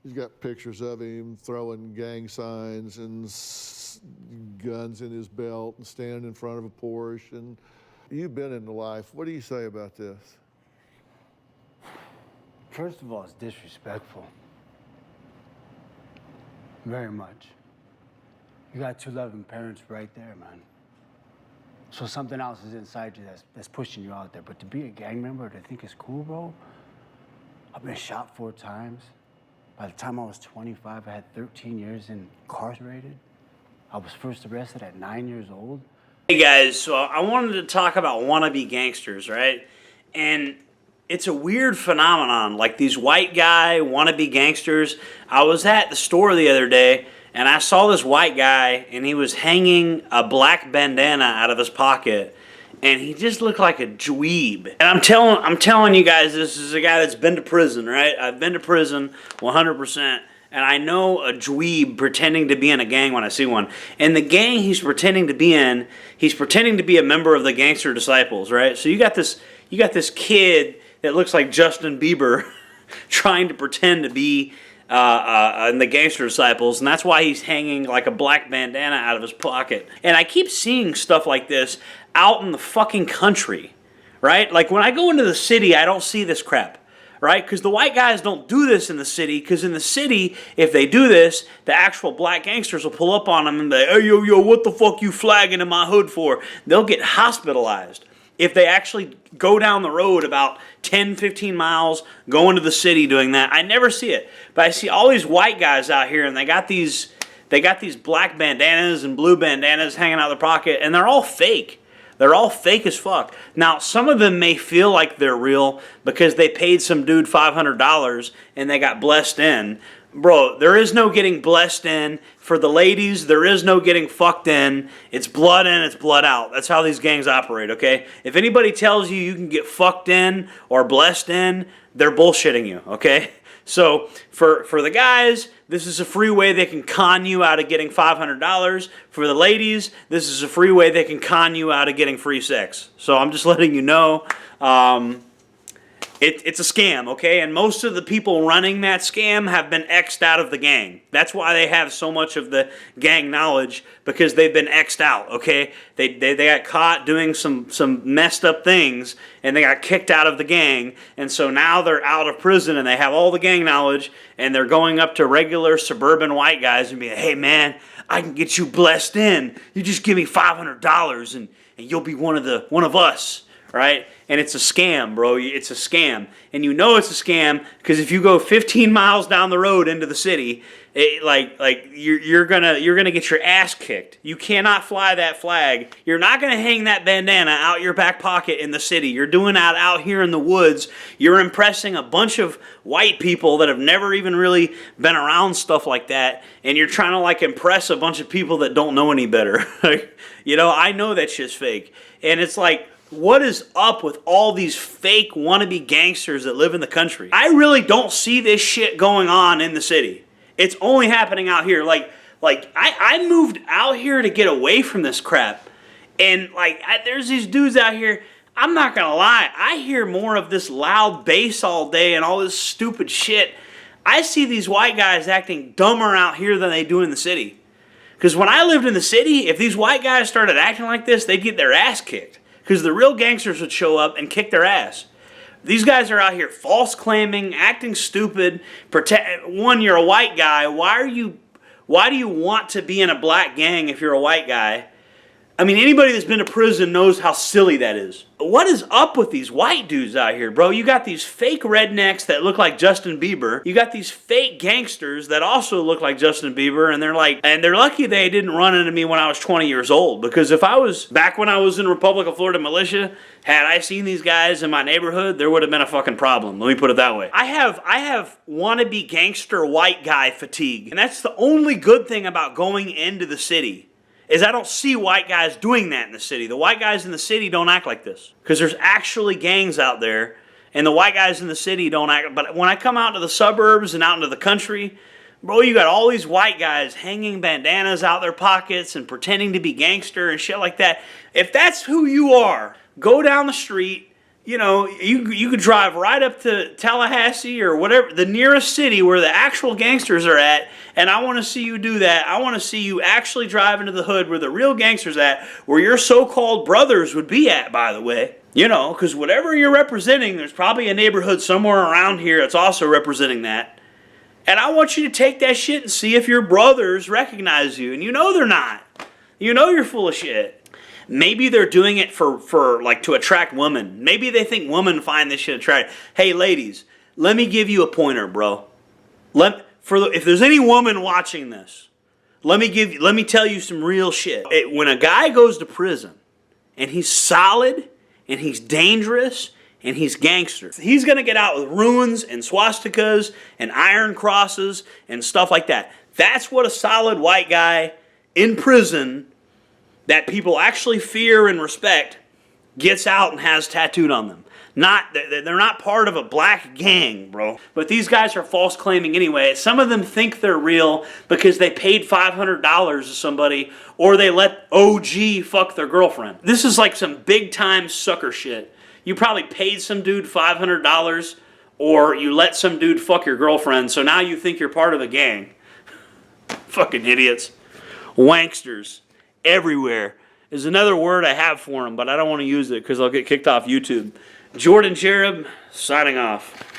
He's got pictures of him throwing gang signs and guns in his belt and standing in front of a Porsche. And you've been in the life. What do you say about this? First of all, it's disrespectful. Very much. You got two loving parents right there, man. So something else is inside you that's pushing you out there. But to be a gang member, to think it's cool, bro, I've been shot 4 times. By the time I was 25, I had 13 years incarcerated. I was first arrested at 9 years old. Hey guys, so I wanted to talk about wannabe gangsters, right? And it's a weird phenomenon, like these white guy wannabe gangsters. I was at the store the other day, and I saw this white guy, and he was hanging a black bandana out of his pocket, and he just looked like a dweeb. And I'm telling you guys, this is a guy that's been to prison, right? I've been to prison 100%, and I know a dweeb pretending to be in a gang when I see one. And the gang he's pretending to be in, he's pretending to be a member of the Gangster Disciples, right? So you got this kid that looks like Justin Bieber trying to pretend to be in the Gangster Disciples, and that's why he's hanging like a black bandana out of his pocket. And I keep seeing stuff like this out in the fucking country, right? Like when I go into the city, I don't see this crap, right? Because the white guys don't do this in the city, because in the city, if they do this, the actual black gangsters will pull up on them and be like, hey, yo, what the fuck you flagging in my hood for? They'll get hospitalized if they actually go down the road about 10, 15 miles, go into the city doing that. I never see it. But I see all these white guys out here, and they got these black bandanas and blue bandanas hanging out of their pocket, and they're all fake. They're all fake as fuck. Now, some of them may feel like they're real because they paid some dude $500 and they got blessed in. Bro, there is no getting blessed in. For the ladies, there is no getting fucked in. It's blood in, it's blood out. That's how these gangs operate, okay? If anybody tells you can get fucked in or blessed in, they're bullshitting you, okay? So for the guys, this is a free way they can con you out of getting $500. For the ladies, this is a free way they can con you out of getting free sex. So I'm just letting you know. It's a scam, okay? And most of the people running that scam have been X'd out of the gang. That's why they have so much of the gang knowledge, because they've been X'd out, okay? They got caught doing some messed up things, and they got kicked out of the gang, and so now they're out of prison, and they have all the gang knowledge, and they're going up to regular suburban white guys and being, hey, man, I can get you blessed in. You just give me $500, and you'll be one of us. Right? And it's a scam, bro. It's a scam. And you know it's a scam because if you go 15 miles down the road into the city, you're gonna get your ass kicked. You cannot fly that flag. You're not gonna hang that bandana out your back pocket in the city. You're doing that out here in the woods. You're impressing a bunch of white people that have never even really been around stuff like that, and you're trying to like impress a bunch of people that don't know any better. You know, I know that shit's fake. And it's like, what is up with all these fake wannabe gangsters that live in the country? I really don't see this shit going on in the city. It's only happening out here. Like I moved out here to get away from this crap. And there's these dudes out here, I'm not gonna lie, I hear more of this loud bass all day and all this stupid shit. I see these white guys acting dumber out here than they do in the city. Because when I lived in the city, if these white guys started acting like this, they'd get their ass kicked. Because the real gangsters would show up and kick their ass. These guys are out here false claiming, acting stupid. One, you're a white guy. Why do you want to be in a black gang if you're a white guy? I mean, anybody that's been to prison knows how silly that is. What is up with these white dudes out here, bro? You got these fake rednecks that look like Justin Bieber. You got these fake gangsters that also look like Justin Bieber, and they're lucky they didn't run into me when I was 20 years old. Because if I was back when I was in Republic of Florida militia, had I seen these guys in my neighborhood, there would have been a fucking problem. Let me put it that way. I have wannabe gangster white guy fatigue, and that's the only good thing about going into the city. Is I don't see white guys doing that in the city. The white guys in the city don't act like this. Because there's actually gangs out there, and the white guys in the city don't act. But when I come out to the suburbs and out into the country, bro, you got all these white guys hanging bandanas out their pockets and pretending to be gangster and shit like that. If that's who you are, go down the street, you know, you could drive right up to Tallahassee or whatever, the nearest city where the actual gangsters are at, and I want to see you do that. I want to see you actually drive into the hood where the real gangsters at, where your so-called brothers would be at, by the way. You know, because whatever you're representing, there's probably a neighborhood somewhere around here that's also representing that. And I want you to take that shit and see if your brothers recognize you. And you know they're not. You know you're full of shit. Maybe they're doing it for like to attract women. Maybe they think women find this shit attractive. Hey, ladies, let me give you a pointer, bro. If there's any woman watching this, let me tell you some real shit. When a guy goes to prison and he's solid and he's dangerous and he's gangster, he's gonna get out with runes and swastikas and iron crosses and stuff like that. That's what a solid white guy in prison that people actually fear and respect gets out and has tattooed on them. They're not part of a black gang, bro. But these guys are false claiming anyway. Some of them think they're real because they paid $500 to somebody or they let OG fuck their girlfriend. This is like some big time sucker shit. You probably paid some dude $500 or you let some dude fuck your girlfriend, so now you think you're part of a gang. Fucking idiots. Wanksters. Everywhere is another word I have for them, but I don't want to use it because I'll get kicked off YouTube. Jordan Cherub, signing off.